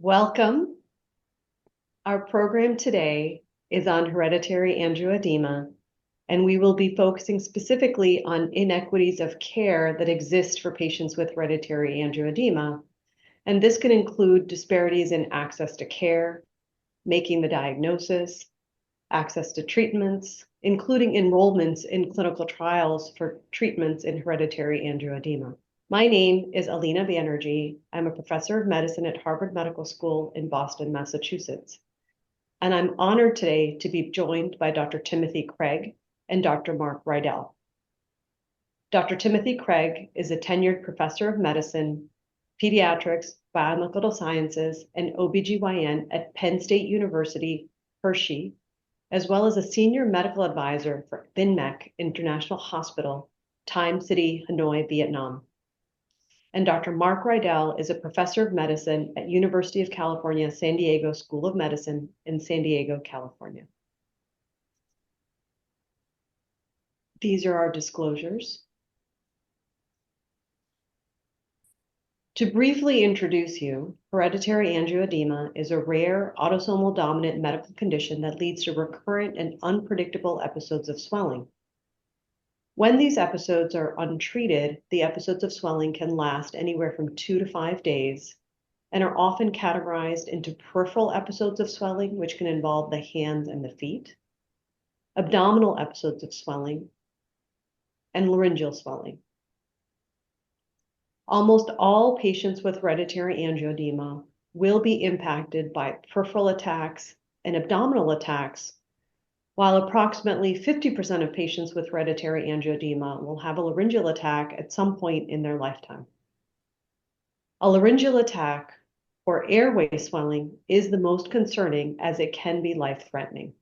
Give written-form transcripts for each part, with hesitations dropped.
Welcome. Our program today is on hereditary angioedema, and we will be focusing specifically on inequities of care that exist for patients with hereditary angioedema. And this can include disparities in access to care, making the diagnosis, access to treatments, including enrollments in clinical trials for treatments in hereditary angioedema. My name is Alina Banerjee. I'm a professor of medicine at Harvard Medical School in Boston, Massachusetts. And I'm honored today to be joined by Dr. Timothy Craig and Dr. Mark Rydell. Dr. Timothy Craig is a tenured professor of medicine, pediatrics, biomedical sciences, and OBGYN at Penn State University, Hershey, as well as a senior medical advisor for Vinmec International Hospital, Time City, Hanoi, Vietnam. And Dr. Mark Rydell is a professor of medicine at University of California, San Diego School of Medicine in San Diego, California. These are our disclosures. To briefly introduce you, hereditary angioedema is a rare autosomal dominant medical condition that leads to recurrent and unpredictable episodes of swelling. When these episodes are untreated, the episodes of swelling can last anywhere from 2 to 5 days and are often categorized into peripheral episodes of swelling, which can involve the hands and the feet, abdominal episodes of swelling, and laryngeal swelling. Almost all patients with hereditary angioedema will be impacted by peripheral attacks and abdominal attacks, while approximately 50% of patients with hereditary angioedema will have a laryngeal attack at some point in their lifetime. A laryngeal attack or airway swelling is the most concerning as it can be life-threatening.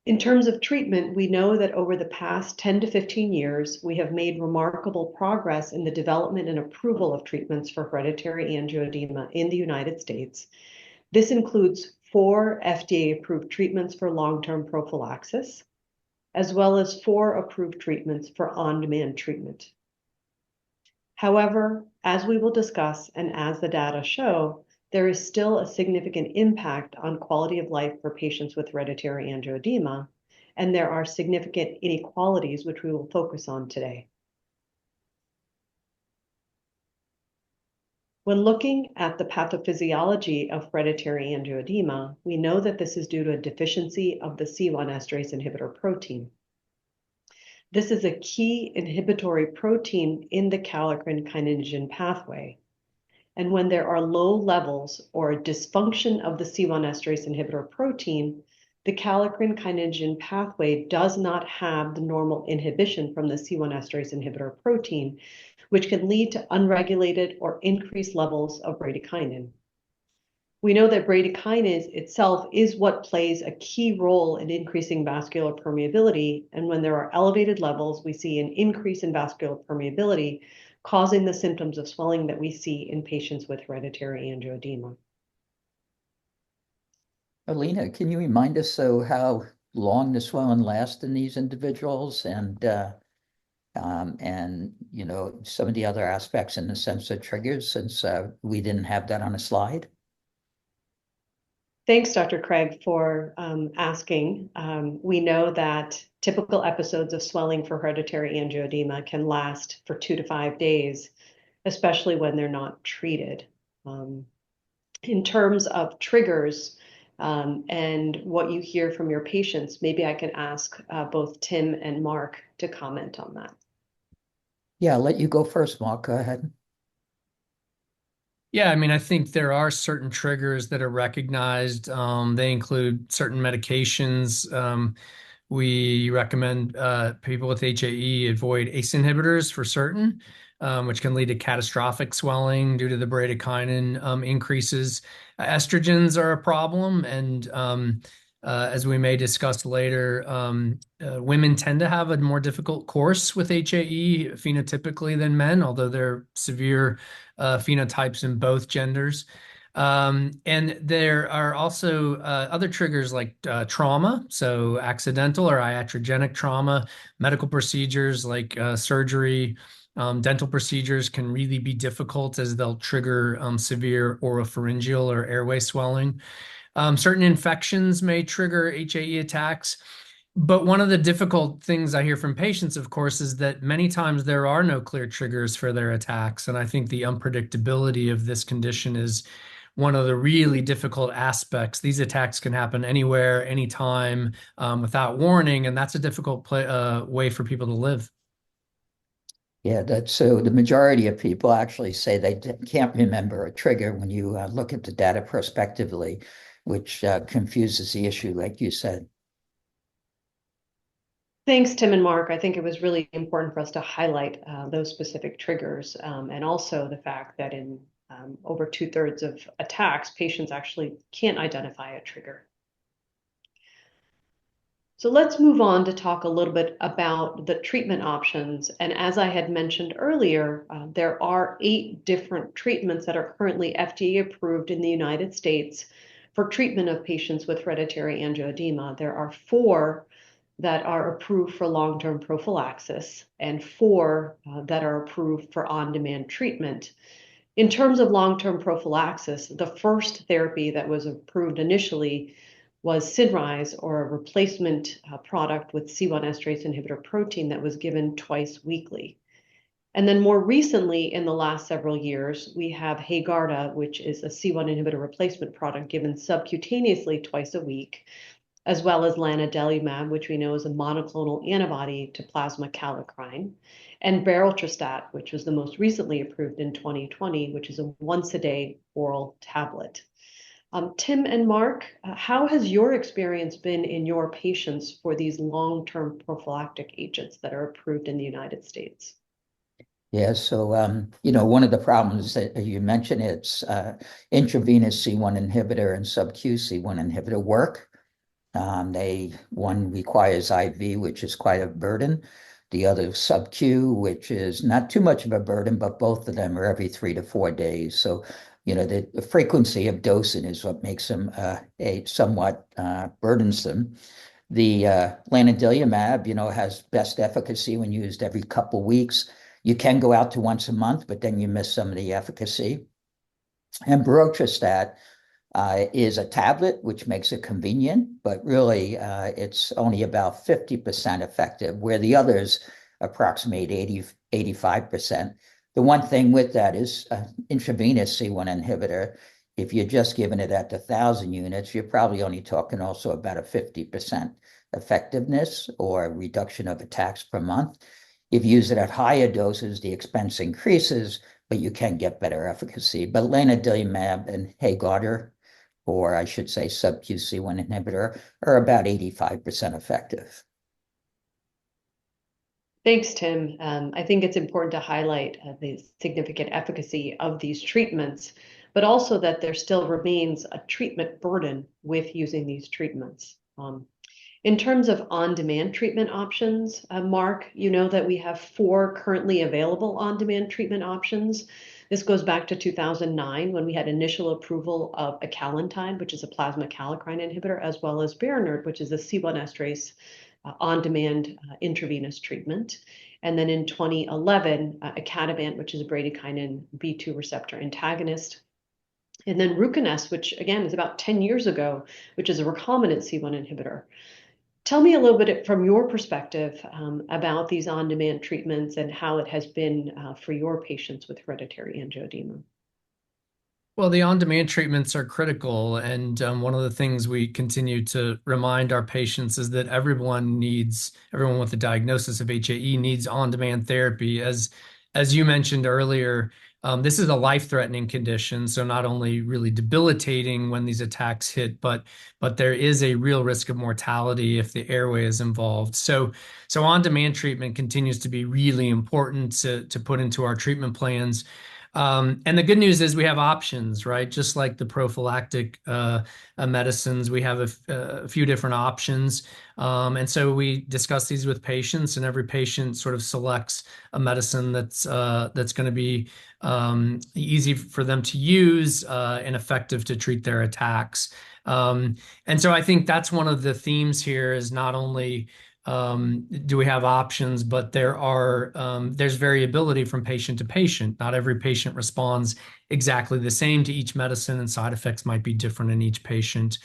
In terms of treatment, we know that over the past 10 to 15 years, we have made remarkable progress in the development and approval of treatments for hereditary angioedema in the United States. This includes 4 FDA-approved treatments for long-term prophylaxis, as well as 4 approved treatments for on-demand treatment. However, as we will discuss and as the data show, there is still a significant impact on quality of life for patients with hereditary angioedema, and there are significant inequalities which we will focus on today. When looking at the pathophysiology of hereditary angioedema, we know that this is due to a deficiency of the C1 esterase inhibitor protein. This is a key inhibitory protein in the kallikrein kininogen pathway. And when there are low levels or a dysfunction of the C1 esterase inhibitor protein, the kallikrein kininogen pathway does not have the normal inhibition from the C1 esterase inhibitor protein, which can lead to unregulated or increased levels of bradykinin. We know that bradykinin itself is what plays a key role in increasing vascular permeability, and when there are elevated levels, we see an increase in vascular permeability, causing the symptoms of swelling that we see in patients with hereditary angioedema. Alina, can you remind us how long the swelling lasts in these individuals and some of the other aspects in the sense of triggers, since we didn't have that on a slide? Thanks, Dr. Craig, for asking. We know that typical episodes of swelling for hereditary angioedema can last for 2 to 5 days, especially when they're not treated. In terms of triggers and what you hear from your patients, maybe I can ask both Tim and Mark to comment on that. Yeah, I'll let you go first, Mark. Go ahead. Yeah, I mean, I think there are certain triggers that are recognized. They include certain medications. We recommend people with HAE avoid ACE inhibitors for certain, which can lead to catastrophic swelling due to the bradykinin increases. Estrogens are a problem, and as we may discuss later, women tend to have a more difficult course with HAE phenotypically than men, although there are severe phenotypes in both genders. And there are also other triggers like trauma, so accidental or iatrogenic trauma, medical procedures like surgery, Dental procedures can really be difficult as they'll trigger severe oropharyngeal or airway swelling. Certain infections may trigger HAE attacks. But one of the difficult things I hear from patients, of course, is that many times there are no clear triggers for their attacks. And I think the unpredictability of this condition is one of the really difficult aspects. These attacks can happen anywhere, anytime, without warning, and that's a difficult way for people to live. Yeah, that's so the majority of people actually say they can't remember a trigger when you look at the data prospectively, which confuses the issue, like you said. Thanks, Tim and Mark. I think it was really important for us to highlight those specific triggers, and also the fact that in over 2/3 of attacks, patients actually can't identify a trigger. So let's move on to talk a little bit about the treatment options. And as I had mentioned earlier, there are 8 different treatments that are currently FDA approved in the United States for treatment of patients with hereditary angioedema. There are 4 that are approved for long-term prophylaxis and 4 that are approved for on-demand treatment. In terms of long-term prophylaxis, the first therapy that was approved initially was Cinryze, or a replacement product with C1 esterase inhibitor protein that was given twice weekly. And then more recently, in the last several years, we have Haegarda, which is a C1 inhibitor replacement product given subcutaneously twice a week, as well as lanadelumab, which we know is a monoclonal antibody to plasma kallikrein, and berotralstat, which was the most recently approved in 2020, which is a once-a-day oral tablet. Tim and Mark, how has your experience been in your patients for these long-term prophylactic agents that are approved in the United States? Yeah, so one of the problems that you mentioned, it's intravenous C1 inhibitor and sub-Q C1 inhibitor work. One requires IV, which is quite a burden. The other sub-Q, which is not too much of a burden, but both of them are every 3 to 4 days. So, the frequency of dosing is what makes them somewhat burdensome. The lanadelumab, has best efficacy when used every couple weeks. You can go out to once a month, but then you miss some of the efficacy. And berotralstat is a tablet, which makes it convenient, but really it's only about 50% effective, where the others approximate 85%. The one thing with that is intravenous C1 inhibitor. If you're just giving it at 1,000 units, you're probably only talking also about a 50% effectiveness or reduction of attacks per month. If you use it at higher doses, the expense increases, but you can get better efficacy. But lanadelumab and Haegarda, or I should say sub-Q C1 inhibitor, are about 85% effective. Thanks, Tim. I think it's important to highlight the significant efficacy of these treatments, but also that there still remains a treatment burden with using these treatments. In terms of on-demand treatment options, Mark, you know that we have 4 currently available on-demand treatment options. This goes back to 2009 when we had initial approval of acalentide, which is a plasma kallikrein inhibitor, as well as Berinert, which is a C1 esterase on-demand intravenous treatment. And then in 2011, icatibant, which is a bradykinin B2 receptor antagonist. And then Ruconest, which again is about 10 years ago, which is a recombinant C1 inhibitor. Tell me a little bit from your perspective about these on-demand treatments and how it has been for your patients with hereditary angioedema. Well, the on-demand treatments are critical, and one of the things we continue to remind our patients is that everyone with a diagnosis of HAE needs on-demand therapy. As you mentioned earlier, this is a life-threatening condition, so not only really debilitating when these attacks hit, but there is a real risk of mortality if the airway is involved. So on-demand treatment continues to be really important to put into our treatment plans. And the good news is we have options, right? Just like the prophylactic medicines, we have a few different options. And so we discuss these with patients, and every patient sort of selects a medicine that's going to be easy for them to use and effective to treat their attacks. And so I think that's one of the themes here is not only do we have options? But there's variability from patient to patient. Not every patient responds exactly the same to each medicine, and side effects might be different in each patient.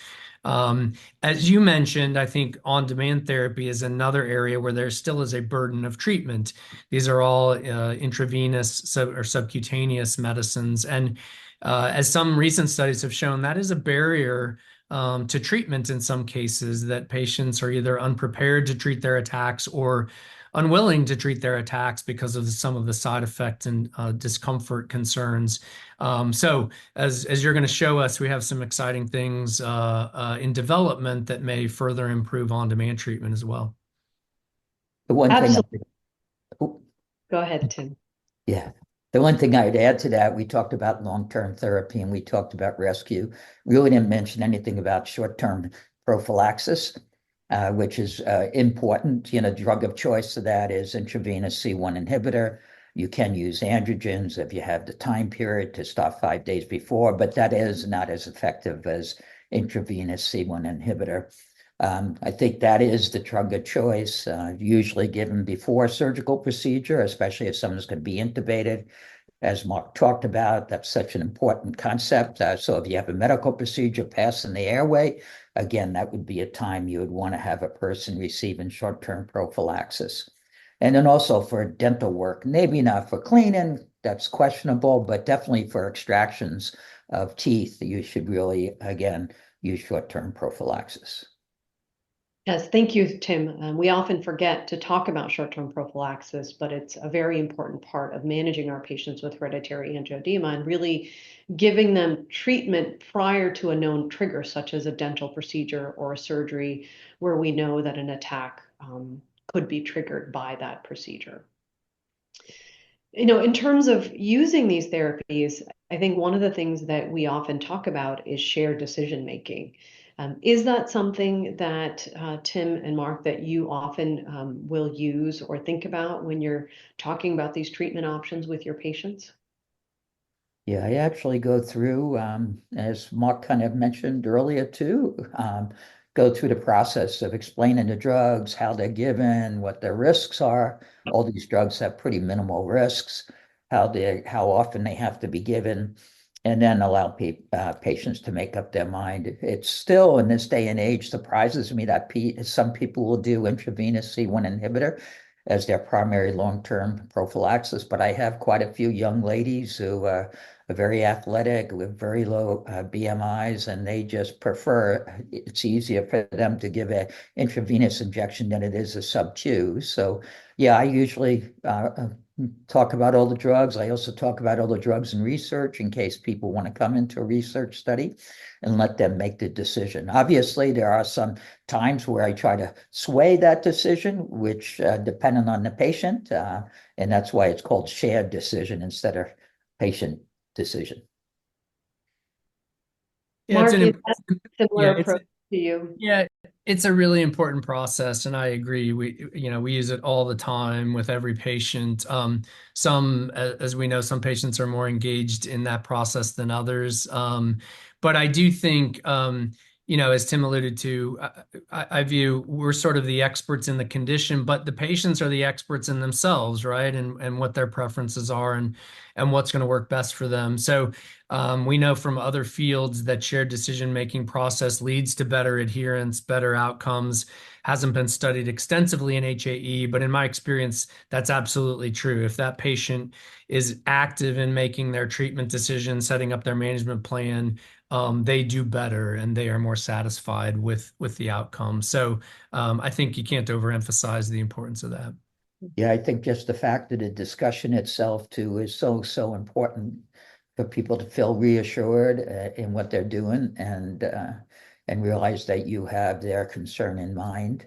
As you mentioned, I think on-demand therapy is another area where there still is a burden of treatment. These are all intravenous or subcutaneous medicines, and as some recent studies have shown, that is a barrier to treatment in some cases, that patients are either unprepared to treat their attacks or unwilling to treat their attacks because of some of the side effects and discomfort concerns. So as you're going to show us, we have some exciting things in development that may further improve on-demand treatment as well. The one thing, Absolutely. Go ahead, Tim. yeah, the one thing I'd add to that, we talked about long-term therapy and we talked about rescue. Really didn't mention anything about short-term prophylaxis, which is important. Drug of choice of that is intravenous C1 inhibitor. You can use androgens if you have the time period to stop 5 days before, but that is not as effective as intravenous C1 inhibitor. I think that is the drug of choice, usually given before surgical procedure, especially if someone's going to be intubated. As Mark talked about, that's such an important concept. So if you have a medical procedure passing the airway, again, that would be a time you would want to have a person receiving short-term prophylaxis. And then also for dental work, maybe not for cleaning, that's questionable, but definitely for extractions of teeth, you should really, again, use short-term prophylaxis. Yes, thank you, Tim. We often forget to talk about short-term prophylaxis, but it's a very important part of managing our patients with hereditary angioedema and really giving them treatment prior to a known trigger, such as a dental procedure or a surgery, where we know that an attack could be triggered by that procedure. In terms of using these therapies, I think one of the things that we often talk about is shared decision making. Is that something that Tim and Mark, that you often will use or think about when you're talking about these treatment options with your patients? Yeah, I actually go through, as Mark kind of mentioned earlier too, go through the process of explaining the drugs, how they're given, what their risks are. All these drugs have pretty minimal risks, how often they have to be given, and then allow patients to make up their mind. It's still in this day and age surprises me that some people will do intravenous C1 inhibitor as their primary long-term prophylaxis, but I have quite a few young ladies who are very athletic with very low BMIs, and they just prefer, it's easier for them to give an intravenous injection than it is a sub-Q. So yeah, I usually talk about all the drugs. I also talk about all the drugs in research in case people want to come into a research study, and let them make the decision. Obviously, there are some times where I try to sway that decision, which depending on the patient, and that's why it's called shared decision instead of patient decision. Yeah, it's Mark, an is that important, a yeah, similar approach to you? it's a really important process, and I agree. We use it all the time with every patient. As we know, some patients are more engaged in that process than others. But I do think, as Tim alluded to, I view we're sort of the experts in the condition, but the patients are the experts in themselves, right? And what their preferences are, and what's going to work best for them. So we know from other fields that shared decision-making process leads to better adherence, better outcomes. Hasn't been studied extensively in HAE, but in my experience, that's absolutely true. If that patient is active in making their treatment decisions, setting up their management plan, they do better and they are more satisfied with the outcome. So I think you can't overemphasize the importance of that. Yeah, I think just the fact that the discussion itself too is so important for people to feel reassured in what they're doing, and realize that you have their concern in mind.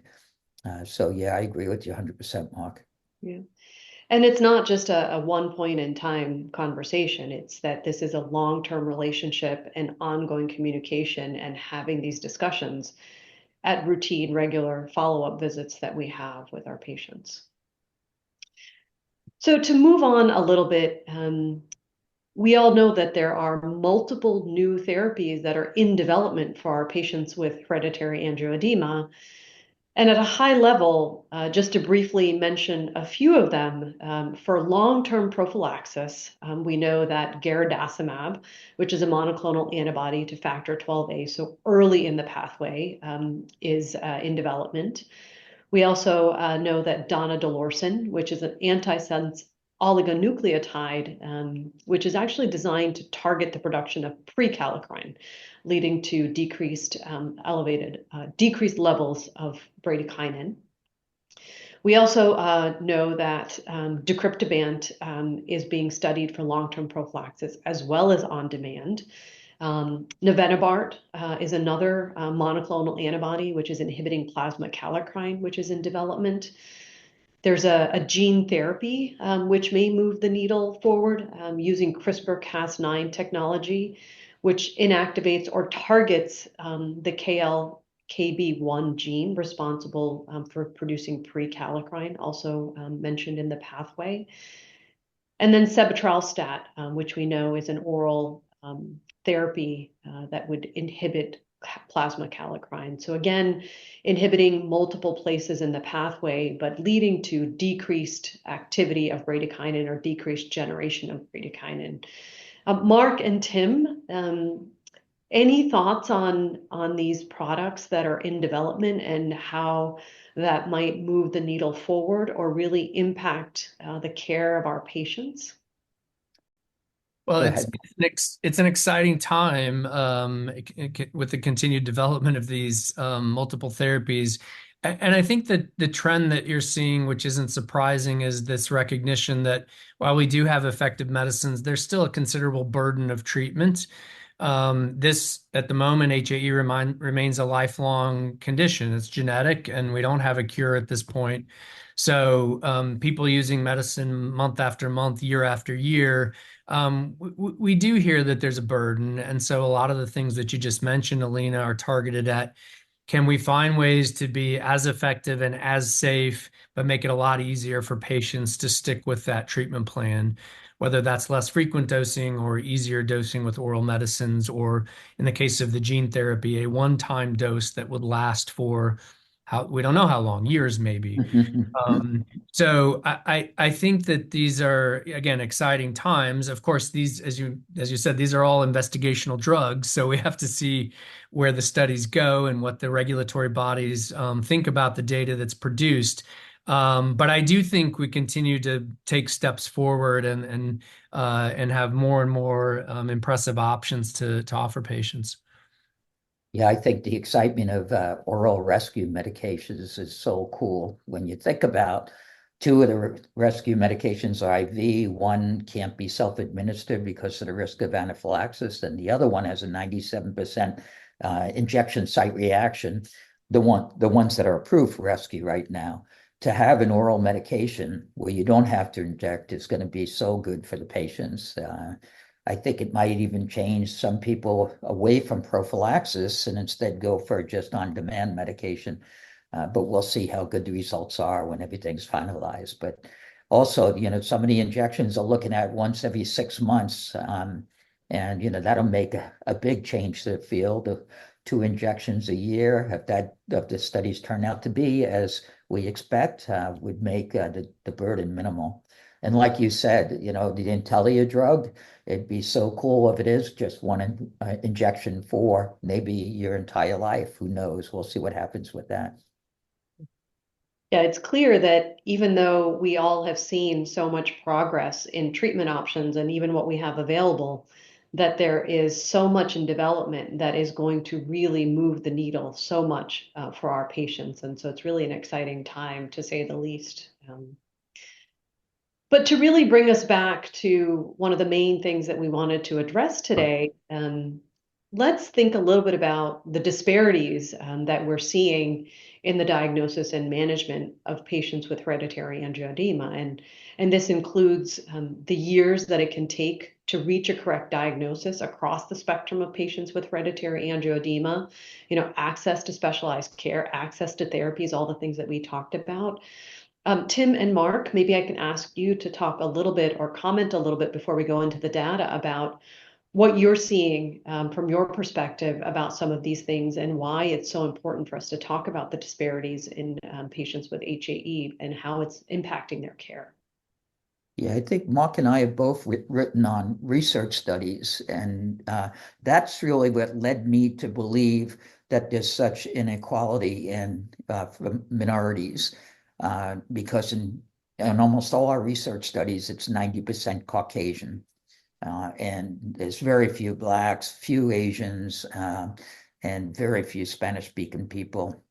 So yeah, I agree with you 100%, Mark. Yeah. And it's not just a one point in time conversation. It's that this is a long-term relationship and ongoing communication and having these discussions at routine, regular follow-up visits that we have with our patients. So to move on a little bit, we all know that there are multiple new therapies that are in development for our patients with hereditary angioedema. And at a high level, just to briefly mention a few of them, for long-term prophylaxis, we know that garadacimab, which is a monoclonal antibody to factor 12A, so early in the pathway, is in development. We also know that donidalorsen, which is an antisense oligonucleotide, which is actually designed to target the production of prekallikrein, leading to decreased levels of bradykinin. We also know that deucrictibant is being studied for long-term prophylaxis as well as on demand. Navenibart is another monoclonal antibody, which is inhibiting plasma kallikrein, which is in development. There's a gene therapy, which may move the needle forward using CRISPR-Cas9 technology, which inactivates or targets the KLKB1 gene responsible for producing prekallikrein, also mentioned in the pathway. And then sebetralstat, which we know is an oral therapy that would inhibit plasma kallikrein. So again, inhibiting multiple places in the pathway, but leading to decreased activity of bradykinin or decreased generation of bradykinin. Mark and Tim, any thoughts on these products that are in development and how that might move the needle forward or really impact the care of our patients? Well, Go it's ahead. it's an exciting time with the continued development of these multiple therapies. And I think that the trend that you're seeing, which isn't surprising, is this recognition that while we do have effective medicines, there's still a considerable burden of treatment. This, at the moment, HAE remains a lifelong condition. It's genetic, and we don't have a cure at this point. So people using medicine month after month, year after year, we do hear that there's a burden. And so a lot of the things that you just mentioned, Alina, are targeted at, can we find ways to be as effective and as safe, but make it a lot easier for patients to stick with that treatment plan, whether that's less frequent dosing or easier dosing with oral medicines, or in the case of the gene therapy, a one-time dose that would last for we don't know how long, years maybe. So I think that these are, again, exciting times. Of course, these, as you said, these are all investigational drugs. So we have to see where the studies go and what the regulatory bodies think about the data that's produced. But I do think we continue to take steps forward and have more and more impressive options to offer patients. Yeah, I think the excitement of oral rescue medications is so cool. When you think about two of the rescue medications are IV, one can't be self-administered because of the risk of anaphylaxis, and the other one has a 97% injection site reaction, the ones that are approved for rescue right now. To have an oral medication where you don't have to inject is going to be so good for the patients. I think it might even change some people away from prophylaxis and instead go for just on-demand medication. But we'll see how good the results are when everything's finalized. But also, some of the injections are looking at once every 6 months. And, that'll make a big change to the field of 2 injections a year. If the studies turn out to be as we expect, would make the burden minimal. And like you said, the Intellia drug, it'd be so cool if it is just one injection for maybe your entire life. Who knows? We'll see what happens with that. Yeah, it's clear that even though we all have seen so much progress in treatment options and even what we have available, that there is so much in development that is going to really move the needle so much for our patients. And so it's really an exciting time, to say the least. But to really bring us back to one of the main things that we wanted to address today, let's think a little bit about the disparities that we're seeing in the diagnosis and management of patients with hereditary angioedema. And this includes the years that it can take to reach a correct diagnosis across the spectrum of patients with hereditary angioedema, access to specialized care, access to therapies, all the things that we talked about. Tim and Mark, maybe I can ask you to talk a little bit or comment a little bit before we go into the data about what you're seeing from your perspective about some of these things and why it's so important for us to talk about the disparities in patients with HAE and how it's impacting their care. Yeah, I think Mark and I have both written on research studies, and that's really what led me to believe that there's such inequality in for minorities, because in almost all our research studies, it's 90% Caucasian, and there's very few Blacks, few Asians, and very few Spanish-speaking people.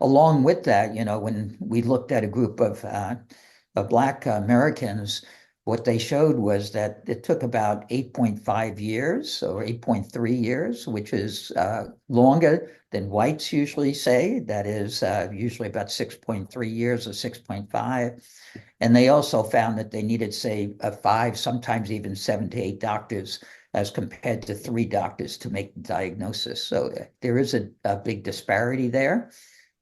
Along with that, when we looked at a group of Black Americans, what they showed was that it took about 8.5 years or 8.3 years, which is longer than whites usually say. That is usually about 6.3 years or 6.5. And they also found that they needed, say, 5, sometimes even 7 to 8 doctors as compared to 3 doctors to make the diagnosis. So there is a big disparity there.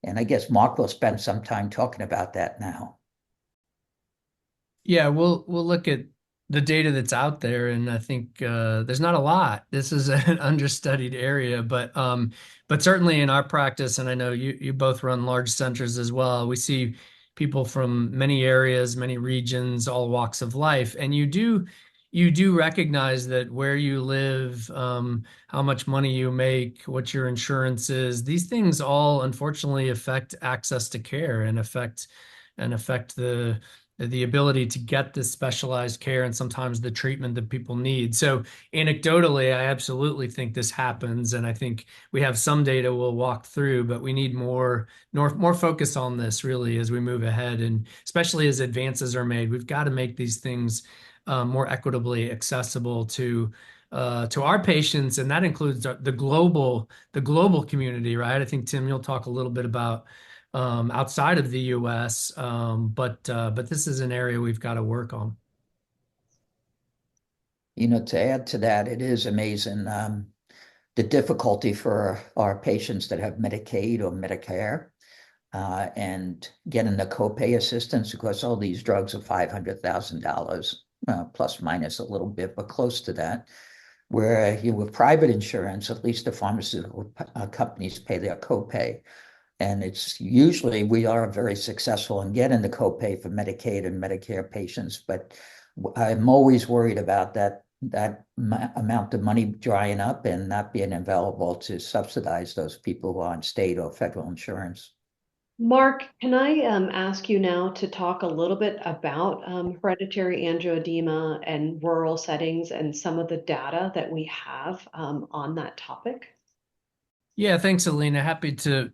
And I guess Mark will spend some time talking about that now. Yeah, we'll look at the data that's out there, and I think there's not a lot. This is an understudied area, but certainly in our practice, and I know you both run large centers as well. We see people from many areas, many regions, all walks of life, and you do recognize that where you live, how much money you make, what your insurance is. These things all unfortunately affect access to care and affect the ability to get this specialized care and sometimes the treatment that people need. So anecdotally, I absolutely think this happens, and I think we have some data we'll walk through, but we need more focus on this really as we move ahead, and especially as advances are made. We've got to make these things more equitably accessible to our patients, and that includes the global community, right? I think Tim, you'll talk a little bit about outside of the US, but this is an area we've got to work on. To add to that, it is amazing the difficulty for our patients that have Medicaid or Medicare and getting the copay assistance. Of course, all these drugs are $500,000, plus minus a little bit, but close to that. Where with private insurance, at least the pharmaceutical companies pay their copay. And it's usually we are very successful in getting the copay for Medicaid and Medicare patients, but I'm always worried about that amount of money drying up and not being available to subsidize those people who are on state or federal insurance. Mark, can I ask you now to talk a little bit about hereditary angioedema and rural settings and some of the data that we have on that topic? Yeah, thanks, Alina. Happy to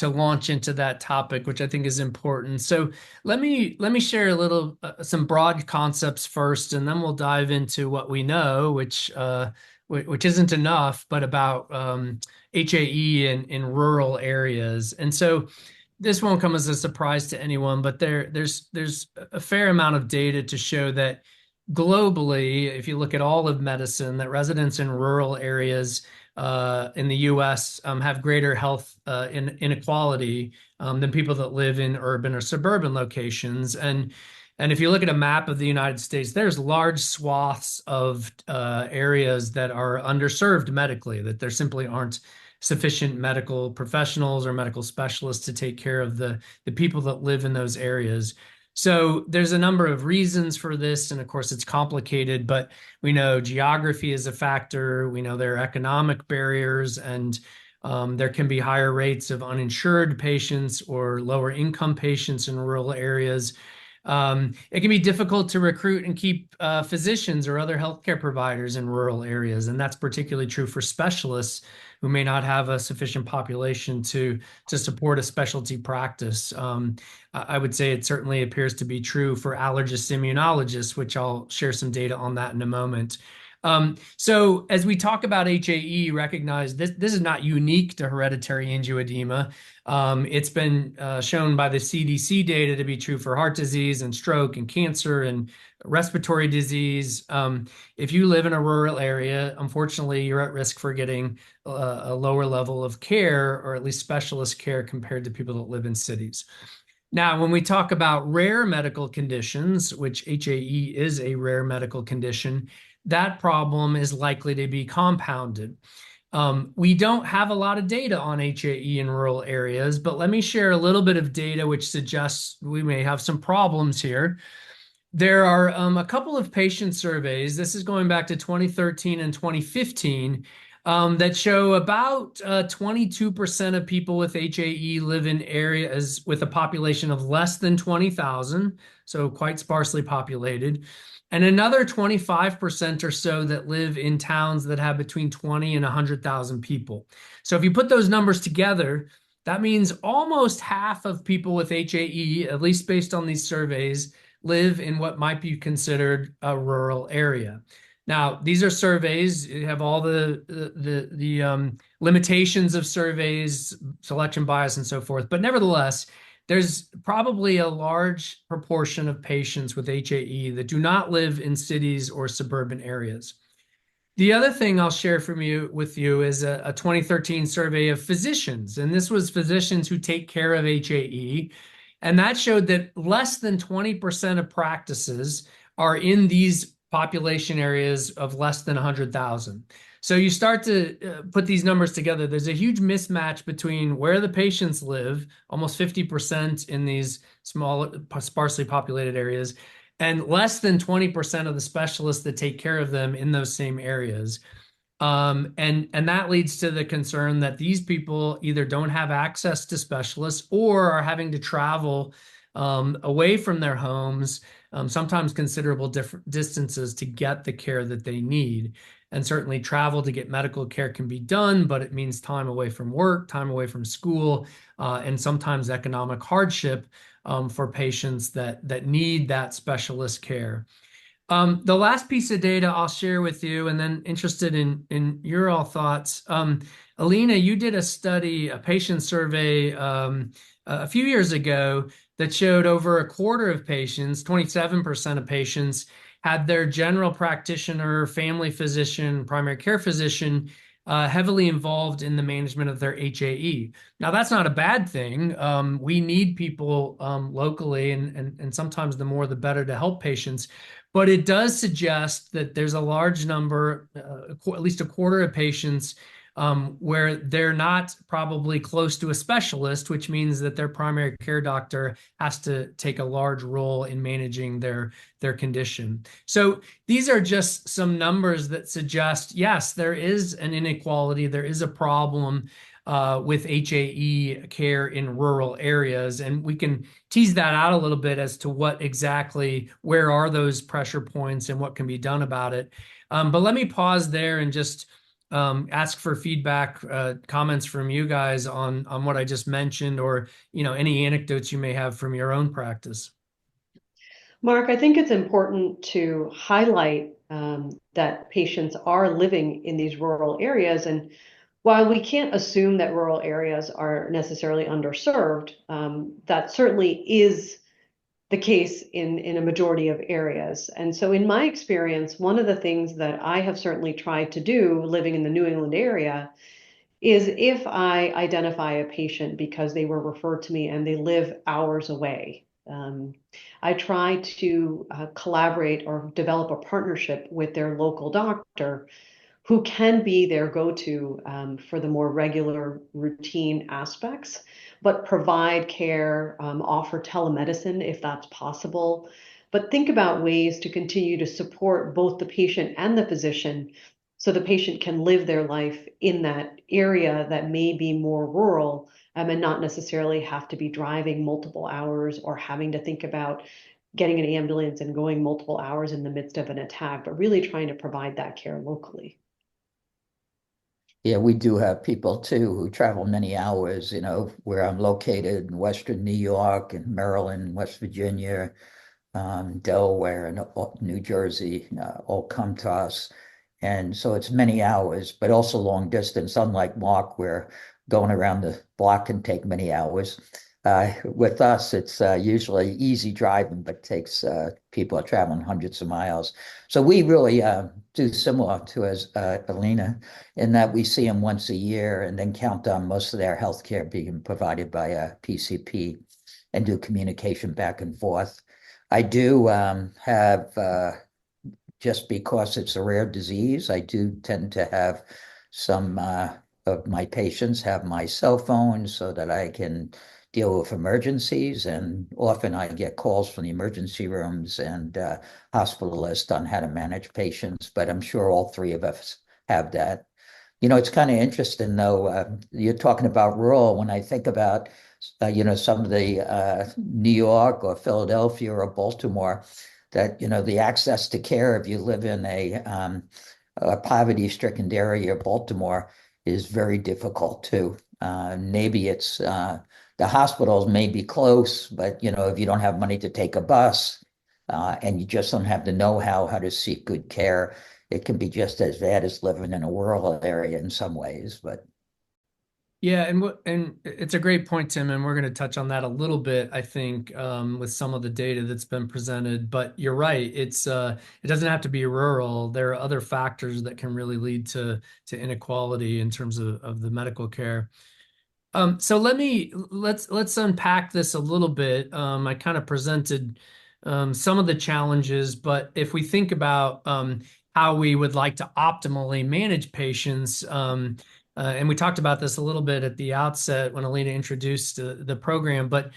launch into that topic, which I think is important. So let me share a little some broad concepts first, and then we'll dive into what we know, which isn't enough, but about HAE in rural areas. And so this won't come as a surprise to anyone, but there's a fair amount of data to show that globally, if you look at all of medicine, that residents in rural areas in the US have greater health inequality than people that live in urban or suburban locations. And if you look at a map of the United States, there's large swaths of areas that are underserved medically, that there simply aren't sufficient medical professionals or medical specialists to take care of the people that live in those areas. So there's a number of reasons for this, and of course it's complicated, but we know geography is a factor. We know there are economic barriers, and there can be higher rates of uninsured patients or lower income patients in rural areas. It can be difficult to recruit and keep physicians or other healthcare providers in rural areas, and that's particularly true for specialists who may not have a sufficient population to support a specialty practice. I would say it certainly appears to be true for allergist immunologists, which I'll share some data on that in a moment. So as we talk about HAE, recognize this is not unique to hereditary angioedema. It's been shown by the CDC data to be true for heart disease and stroke and cancer and respiratory disease. If you live in a rural area, unfortunately, you're at risk for getting a lower level of care, or at least specialist care, compared to people that live in cities. Now, when we talk about rare medical conditions, which HAE is a rare medical condition, that problem is likely to be compounded. We don't have a lot of data on HAE in rural areas, but let me share a little bit of data which suggests we may have some problems here. There are a couple of patient surveys, this is going back to 2013 and 2015, that show about 22% of people with HAE live in areas with a population of less than 20,000, so quite sparsely populated, and another 25% or so that live in towns that have between 20 and 100,000 people. So if you put those numbers together, that means almost half of people with HAE, at least based on these surveys, live in what might be considered a rural area. Now, these are surveys, you have all the limitations of surveys, selection bias, and so forth. But nevertheless, there's probably a large proportion of patients with HAE that do not live in cities or suburban areas. The other thing I'll share with you is a 2013 survey of physicians, and this was physicians who take care of HAE, and that showed that less than 20% of practices are in these population areas of less than 100,000. So you start to put these numbers together. There's a huge mismatch between where the patients live, almost 50% in these small, sparsely populated areas, and less than 20% of the specialists that take care of them in those same areas. And that leads to the concern that these people either don't have access to specialists or are having to travel away from their homes, sometimes considerable distances to get the care that they need. And certainly travel to get medical care can be done, but it means time away from work, time away from school, and sometimes economic hardship for patients that need that specialist care. The last piece of data I'll share with you, and then interested in your all thoughts. Alina, you did a study, a patient survey a few years ago that showed over a quarter of patients, 27% of patients, had their general practitioner, family physician, primary care physician heavily involved in the management of their HAE. Now, that's not a bad thing. We need people locally, and sometimes the more the better to help patients. But it does suggest that there's a large number, at least a quarter of patients, where they're not probably close to a specialist, which means that their primary care doctor has to take a large role in managing their condition. So these are just some numbers that suggest, yes, there is an inequality, there is a problem with HAE care in rural areas. And we can tease that out a little bit as to what exactly, where are those pressure points and what can be done about it. But let me pause there and just ask for feedback, comments from you guys on what I just mentioned, or any anecdotes you may have from your own practice. Mark, I think it's important to highlight that patients are living in these rural areas. And while we can't assume that rural areas are necessarily underserved, that certainly is the case in a majority of areas. And so in my experience, one of the things that I have certainly tried to do living in the New England area is if I identify a patient because they were referred to me and they live hours away, I try to collaborate or develop a partnership with their local doctor who can be their go-to for the more regular routine aspects, but provide care, offer telemedicine if that's possible. But think about ways to continue to support both the patient and the physician so the patient can live their life in that area that may be more rural and not necessarily have to be driving multiple hours or having to think about getting an ambulance and going multiple hours in the midst of an attack, but really trying to provide that care locally. Yeah, we do have people too who travel many hours, where I'm located in Western New York and Maryland, West Virginia, Delaware, and New Jersey, all come to us. And so it's many hours, but also long distance, unlike Mark, where going around the block can take many hours. With us, it's usually easy driving, but takes people are traveling hundreds of miles. So we really do similar to as Alina, in that we see them once a year and then count on most of their health care being provided by a PCP and do communication back and forth. I do have just because it's a rare disease. I do tend to have some of my patients have my cell phone so that I can deal with emergencies. And often I get calls from the emergency rooms and hospitalists on how to manage patients. But I'm sure all three of us have that. It's kind of interesting, though. You're talking about rural. When I think about, some of the New York or Philadelphia or Baltimore, that, the access to care if you live in a poverty-stricken area of Baltimore is very difficult too. Maybe it's the hospitals may be close, but, if you don't have money to take a bus and you just don't have the know-how how to seek good care, it can be just as bad as living in a rural area in some ways. But Yeah, and it's a great point, Tim, and we're going to touch on that a little bit, I think, with some of the data that's been presented. But you're right, it doesn't have to be rural. There are other factors that can really lead to inequality in terms of the medical care. So let's unpack this a little bit. I kind of presented some of the challenges, but if we think about how we would like to optimally manage patients, and we talked about this a little bit at the outset when Alina introduced the program, but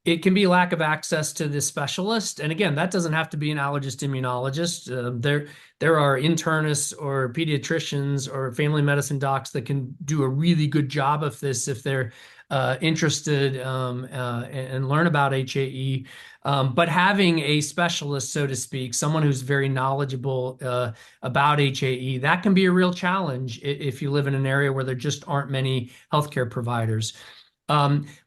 it can be lack of access to the specialist. And again, that doesn't have to be an allergist immunologist. There are internists or pediatricians or family medicine docs that can do a really good job of this if they're interested and learn about HAE. But having a specialist, so to speak, someone who's very knowledgeable about HAE, that can be a real challenge if you live in an area where there just aren't many healthcare providers.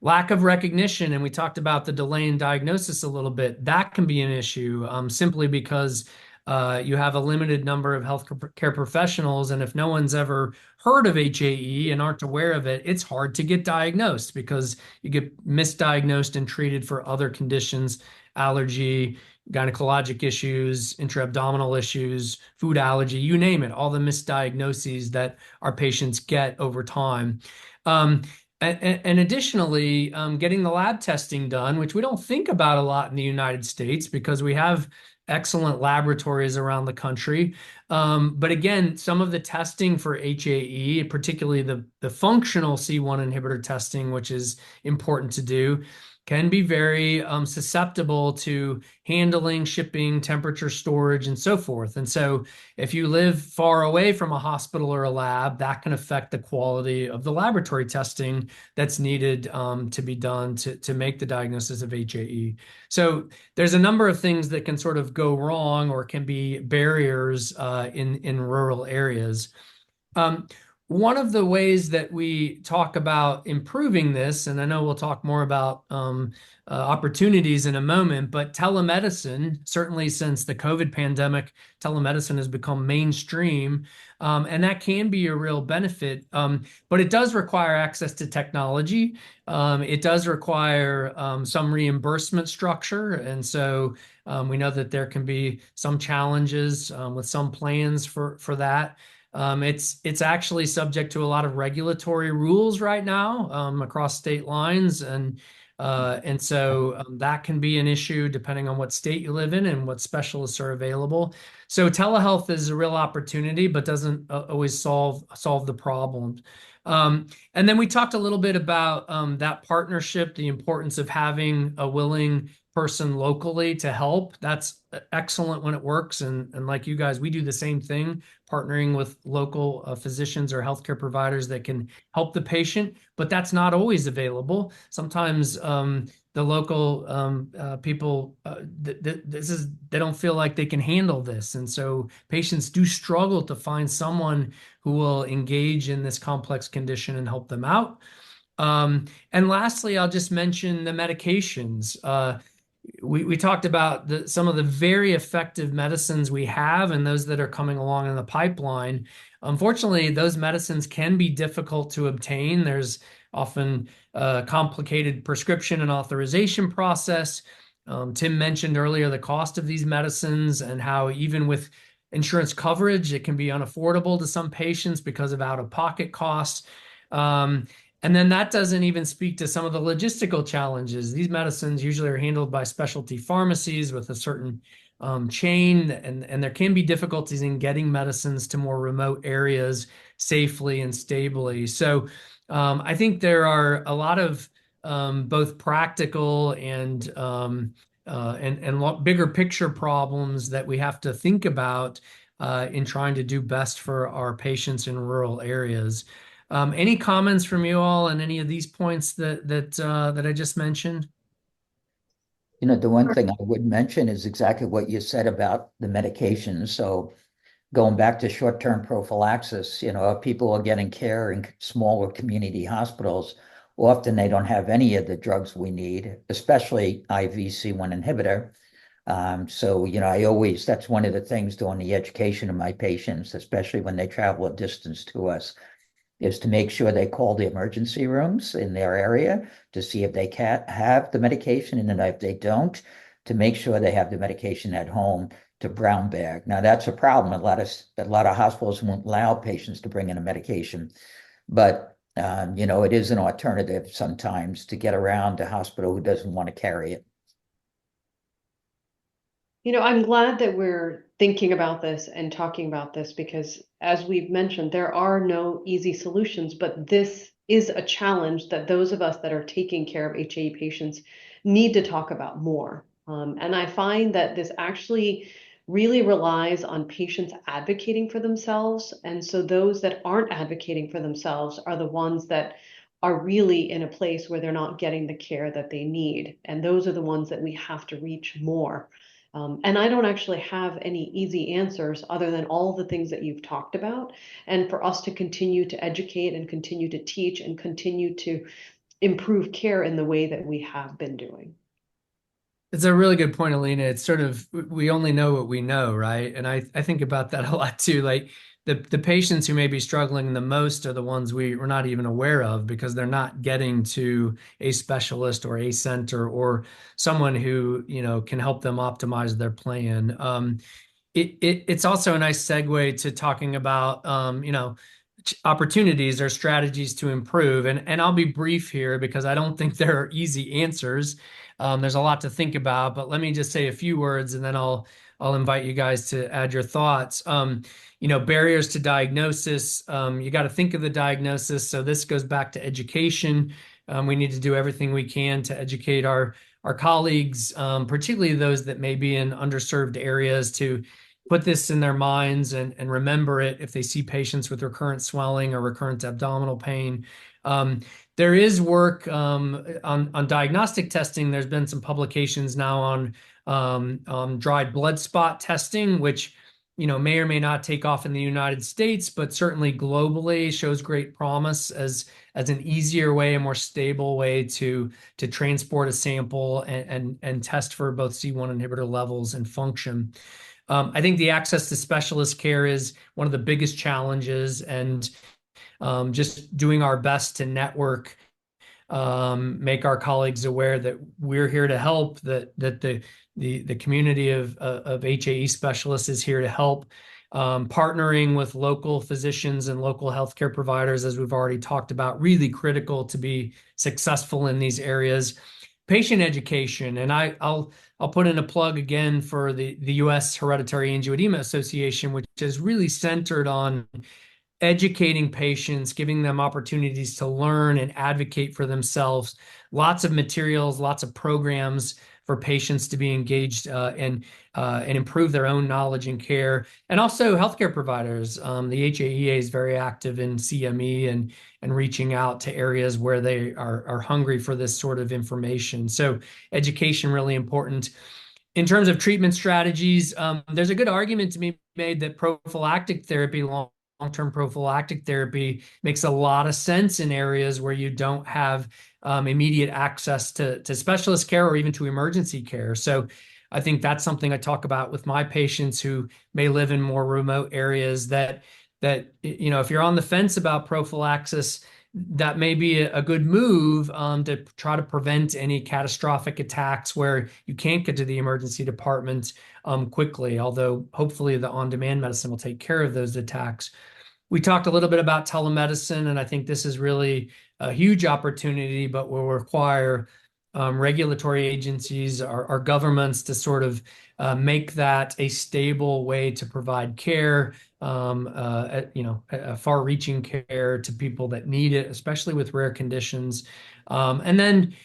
Lack of recognition, and we talked about the delay in diagnosis a little bit, that can be an issue simply because you have a limited number of healthcare professionals, and if no one's ever heard of HAE and aren't aware of it, it's hard to get diagnosed because you get misdiagnosed and treated for other conditions, allergy, gynecologic issues, intra-abdominal issues, food allergy, you name it, all the misdiagnoses that our patients get over time. And additionally, getting the lab testing done, which we don't think about a lot in the United States because we have excellent laboratories around the country. But again, some of the testing for HAE, particularly the functional C1 inhibitor testing, which is important to do, can be very susceptible to handling, shipping, temperature storage, and so forth. And so if you live far away from a hospital or a lab, that can affect the quality of the laboratory testing that's needed to be done to make the diagnosis of HAE. So there's a number of things that can sort of go wrong or can be barriers in rural areas. One of the ways that we talk about improving this, and I know we'll talk more about opportunities in a moment, but telemedicine, certainly since the COVID pandemic, telemedicine has become mainstream, and that can be a real benefit. But it does require access to technology. It does require some reimbursement structure, and so we know that there can be some challenges with some plans for that. It's actually subject to a lot of regulatory rules right now across state lines, and so that can be an issue depending on what state you live in and what specialists are available. So telehealth is a real opportunity, but doesn't always solve the problem. And then we talked a little bit about that partnership, the importance of having a willing person locally to help. That's excellent when it works. And like you guys, we do the same thing, partnering with local physicians or healthcare providers that can help the patient, but that's not always available. Sometimes the local people, they don't feel like they can handle this. And so patients do struggle to find someone who will engage in this complex condition and help them out. And lastly, I'll just mention the medications. We talked about some of the very effective medicines we have and those that are coming along in the pipeline. Unfortunately, those medicines can be difficult to obtain. There's often a complicated prescription and authorization process. Tim mentioned earlier the cost of these medicines and how even with insurance coverage, it can be unaffordable to some patients because of out-of-pocket costs. And then that doesn't even speak to some of the logistical challenges. These medicines usually are handled by specialty pharmacies with a certain chain, and there can be difficulties in getting medicines to more remote areas safely and stably. So I think there are a lot of both practical and bigger picture problems that we have to think about in trying to do best for our patients in rural areas. Any comments from you all on any of these points that I just mentioned? The one thing I would mention is exactly what you said about the medications. So going back to short-term prophylaxis, if people are getting care in smaller community hospitals, often they don't have any of the drugs we need, especially IV C1 inhibitor. So, that's one of the things doing the education of my patients, especially when they travel a distance to us, is to make sure they call the emergency rooms in their area to see if they can have the medication, and then if they don't, to make sure they have the medication at home to brown bag. Now that's a problem. A lot of hospitals won't allow patients to bring in a medication, but it is an alternative sometimes to get around a hospital who doesn't want to carry it. I'm glad that we're thinking about this and talking about this because, as we've mentioned, there are no easy solutions, but this is a challenge that those of us that are taking care of HAE patients need to talk about more. And I find that this actually really relies on patients advocating for themselves. And so those that aren't advocating for themselves are the ones that are really in a place where they're not getting the care that they need. And those are the ones that we have to reach more. And I don't actually have any easy answers other than all the things that you've talked about. And for us to continue to educate and continue to teach and continue to improve care in the way that we have been doing. It's a really good point, Alina. It's sort of, we only know what we know, right? And I think about that a lot too. Like the patients who may be struggling the most are the ones we're not even aware of because they're not getting to a specialist or a center or someone who, can help them optimize their plan. It's also a nice segue to talking about, opportunities or strategies to improve. And I'll be brief here because I don't think there are easy answers. There's a lot to think about, but let me just say a few words and then I'll invite you guys to add your thoughts. Barriers to diagnosis. You got to think of the diagnosis. So this goes back to education. We need to do everything we can to educate our colleagues, particularly those that may be in underserved areas, to put this in their minds and remember it if they see patients with recurrent swelling or recurrent abdominal pain. There is work on diagnostic testing. There's been some publications now on dried blood spot testing, which may or may not take off in the United States, but certainly globally shows great promise as an easier way, a more stable way to transport a sample and test for both C1 inhibitor levels and function. I think the access to specialist care is one of the biggest challenges, and just doing our best to network, make our colleagues aware that we're here to help, that the community of HAE specialists is here to help. Partnering with local physicians and local healthcare providers, as we've already talked about, really critical to be successful in these areas. Patient education, and I'll put in a plug again for the U.S. Hereditary Angioedema Association, which is really centered on educating patients, giving them opportunities to learn and advocate for themselves. Lots of materials, lots of programs for patients to be engaged and improve their own knowledge and care. And also healthcare providers. The HAEA is very active in CME and reaching out to areas where they are hungry for this sort of information. So education really important. In terms of treatment strategies, there's a good argument to be made that prophylactic therapy, long-term prophylactic therapy, makes a lot of sense in areas where you don't have immediate access to specialist care or even to emergency care. So I think that's something I talk about with my patients who may live in more remote areas, that if you're on the fence about prophylaxis, that may be a good move to try to prevent any catastrophic attacks where you can't get to the emergency department quickly, although hopefully the on-demand medicine will take care of those attacks. We talked a little bit about telemedicine, and I think this is really a huge opportunity, but will require regulatory agencies, our governments to sort of make that a stable way to provide care, far-reaching care to people that need it, especially with rare conditions. And then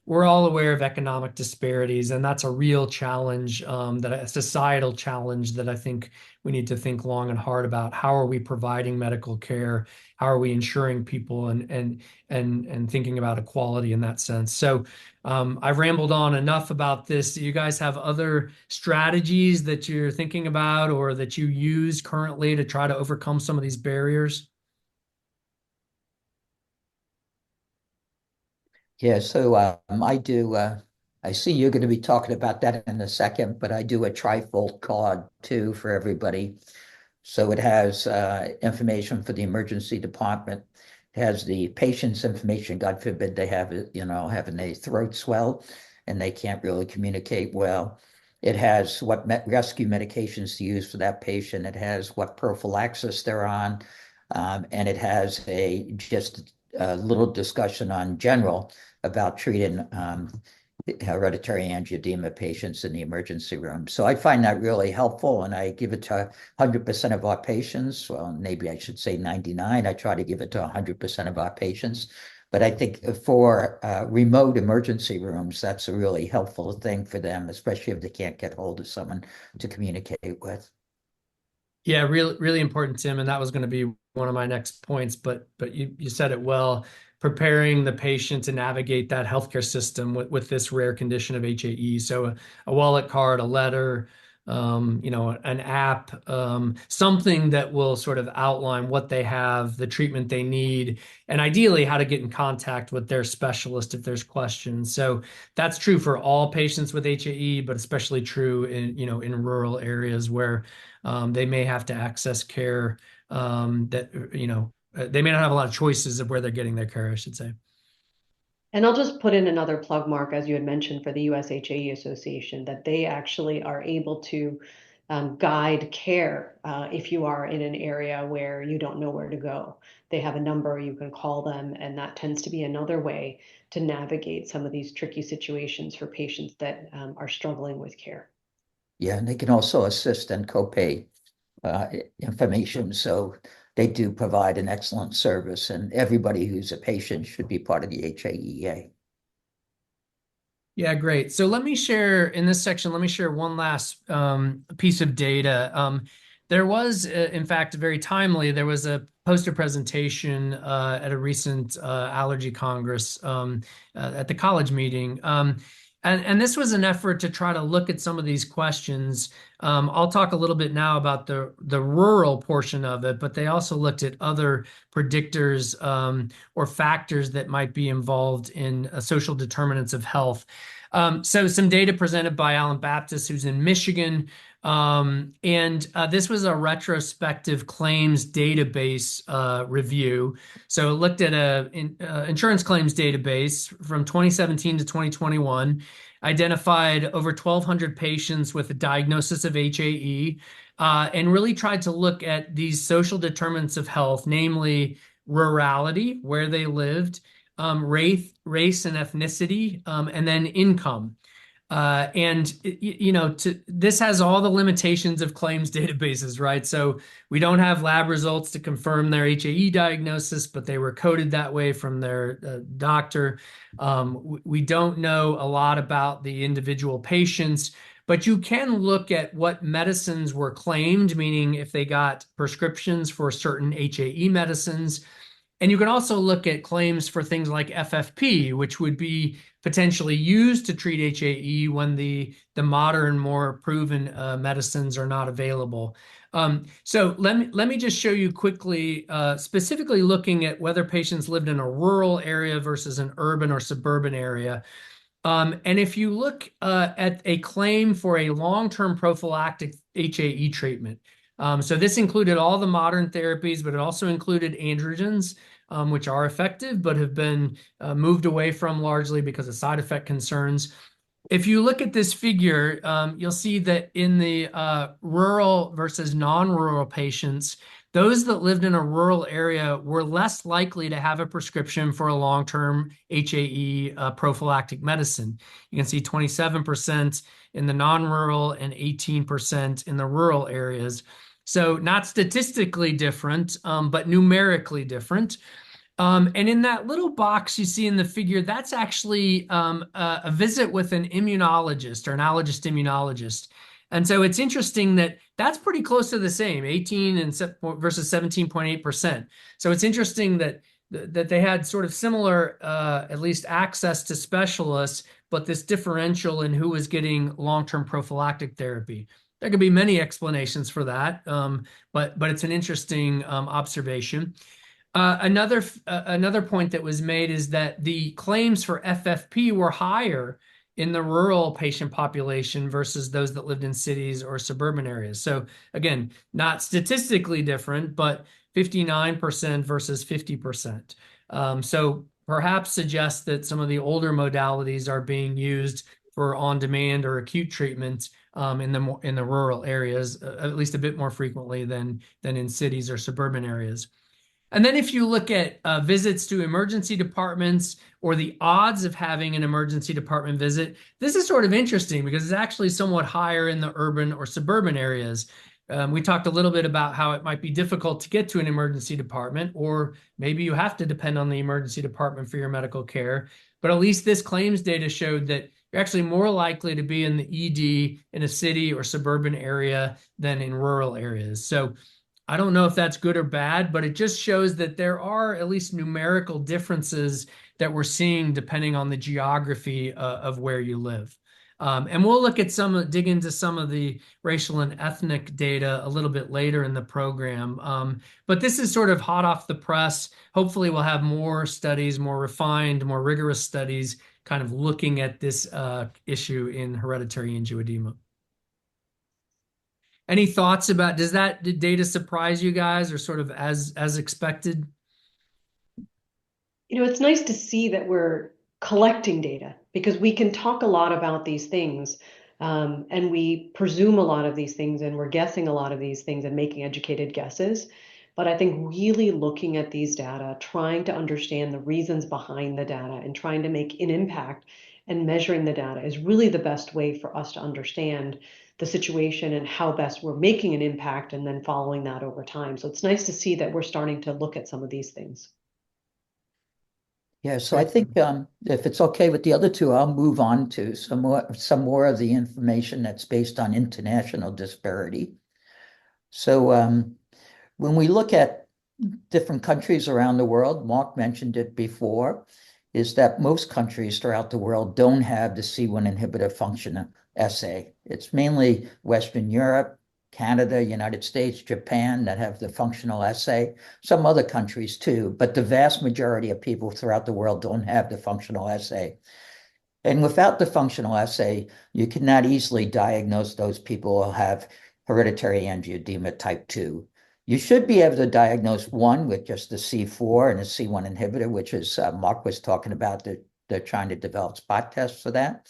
we're all aware of economic disparities, and that's a real challenge, that a societal challenge that I think we need to think long and hard about. How are we providing medical care? How are we ensuring people and thinking about equality in that sense? So I've rambled on enough about this. Do you guys have other strategies that you're thinking about or that you use currently to try to overcome some of these barriers? Yeah, so I see you're going to be talking about that in a second, but I do a trifold card too for everybody. So it has information for the emergency department. It has the patient's information. God forbid they have it, having a throat swell and they can't really communicate well. It has what rescue medications to use for that patient. It has what prophylaxis they're on. And it has just a little discussion on general about treating hereditary angioedema patients in the emergency room. So I find that really helpful, and I give it to 100% of our patients. Well, maybe I should say 99. I try to give it to 100% of our patients. But I think for remote emergency rooms, that's a really helpful thing for them, especially if they can't get hold of someone to communicate with. Yeah, really, really important, Tim. And that was going to be one of my next points, but you said it well, preparing the patient to navigate that healthcare system with this rare condition of HAE. So a wallet card, a letter, an app, something that will sort of outline what they have, the treatment they need, and ideally how to get in contact with their specialist if there's questions. So that's true for all patients with HAE, but especially true in rural areas where they may have to access care they may not have a lot of choices of where they're getting their care, I should say. And I'll just put in another plug, Mark, as you had mentioned, for the US HAE Association, that they actually are able to guide care if you are in an area where you don't know where to go. They have a number, you can call them, and that tends to be another way to navigate some of these tricky situations for patients that are struggling with care. Yeah, and they can also assist in copay information. So they do provide an excellent service, and everybody who's a patient should be part of the HAEA. Yeah, great. So let me share in this section, let me share one last piece of data. There was, in fact, very timely, there was a poster presentation at a recent allergy congress at the college meeting. And this was an effort to try to look at some of these questions. I'll talk a little bit now about the rural portion of it, but they also looked at other predictors or factors that might be involved in social determinants of health. So some data presented by Alan Baptist, who's in Michigan. This was a retrospective claims database review. So it looked at an insurance claims database from 2017 to 2021, identified over 1,200 patients with a diagnosis of HAE, and really tried to look at these social determinants of health, namely rurality, where they lived, race and ethnicity, and then income. This has all the limitations of claims databases, right? So we don't have lab results to confirm their HAE diagnosis, but they were coded that way from their doctor. We don't know a lot about the individual patients, but you can look at what medicines were claimed, meaning if they got prescriptions for certain HAE medicines. And you can also look at claims for things like FFP, which would be potentially used to treat HAE when the modern, more proven medicines are not available. So let me just show you quickly, specifically looking at whether patients lived in a rural area versus an urban or suburban area. And if you look at a claim for a long-term prophylactic HAE treatment, so this included all the modern therapies, but it also included androgens, which are effective, but have been moved away from largely because of side effect concerns. If you look at this figure, you'll see that in the rural versus non-rural patients, those that lived in a rural area were less likely to have a prescription for a long-term HAE prophylactic medicine. You can see 27% in the non-rural and 18% in the rural areas. So not statistically different, but numerically different. And in that little box you see in the figure, that's actually a visit with an immunologist or an allergist immunologist. And so it's interesting that that's pretty close to the same, 18 and versus 17.8%. So it's interesting that they had sort of similar, at least access to specialists, but this differential in who was getting long-term prophylactic therapy. There could be many explanations for that, but it's an interesting observation. Another point that was made is that the claims for FFP were higher in the rural patient population versus those that lived in cities or suburban areas. So again, not statistically different, but 59% versus 50%. So perhaps suggests that some of the older modalities are being used for on-demand or acute treatments in the rural areas, at least a bit more frequently than in cities or suburban areas. And then if you look at visits to emergency departments or the odds of having an emergency department visit, this is sort of interesting because it's actually somewhat higher in the urban or suburban areas. We talked a little bit about how it might be difficult to get to an emergency department, or maybe you have to depend on the emergency department for your medical care. But at least this claims data showed that you're actually more likely to be in the ED in a city or suburban area than in rural areas. So I don't know if that's good or bad, but it just shows that there are at least numerical differences that we're seeing depending on the geography of where you live. And we'll look at dig into some of the racial and ethnic data a little bit later in the program. But this is sort of hot off the press. Hopefully we'll have more studies, more refined, more rigorous studies kind of looking at this issue in hereditary angioedema. Any thoughts about, does that data surprise you guys or sort of as expected? It's nice to see that we're collecting data because we can talk a lot about these things, and we presume a lot of these things and we're guessing a lot of these things and making educated guesses. But I think really looking at these data, trying to understand the reasons behind the data and trying to make an impact and measuring the data is really the best way for us to understand the situation and how best we're making an impact and then following that over time. So it's nice to see that we're starting to look at some of these things. Yeah, so I think if it's okay with the other two, I'll move on to some more of the information that's based on international disparity. So when we look at different countries around the world, Mark mentioned it before, is that most countries throughout the world don't have the C1 inhibitor function assay. It's mainly Western Europe, Canada, United States, Japan that have the functional assay, some other countries too, but the vast majority of people throughout the world don't have the functional assay. And without the functional assay, you cannot easily diagnose those people who have hereditary angioedema type 2. You should be able to diagnose one with just the C4 and a C1 inhibitor, which is Mark was talking about. They're trying to develop spot tests for that.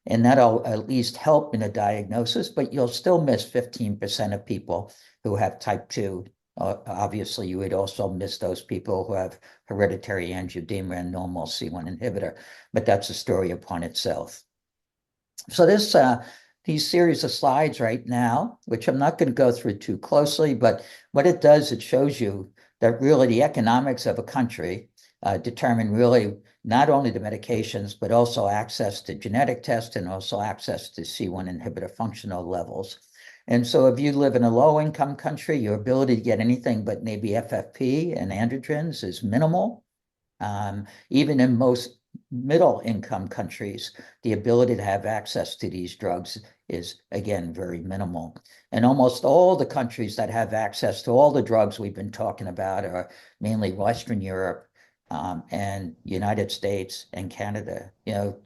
And that'll at least help in a diagnosis, but you'll still miss 15% of people who have type 2. Obviously, you would also miss those people who have hereditary angioedema and normal C1 inhibitor, but that's a story upon itself. So these series of slides right now, which I'm not going to go through too closely, but what it does, it shows you that really the economics of a country determine really not only the medications, but also access to genetic tests and also access to C1 inhibitor functional levels. And so if you live in a low-income country, your ability to get anything but maybe FFP and androgens is minimal. Even in most middle-income countries, the ability to have access to these drugs is, again, very minimal. And almost all the countries that have access to all the drugs we've been talking about are mainly Western Europe, and United States and Canada.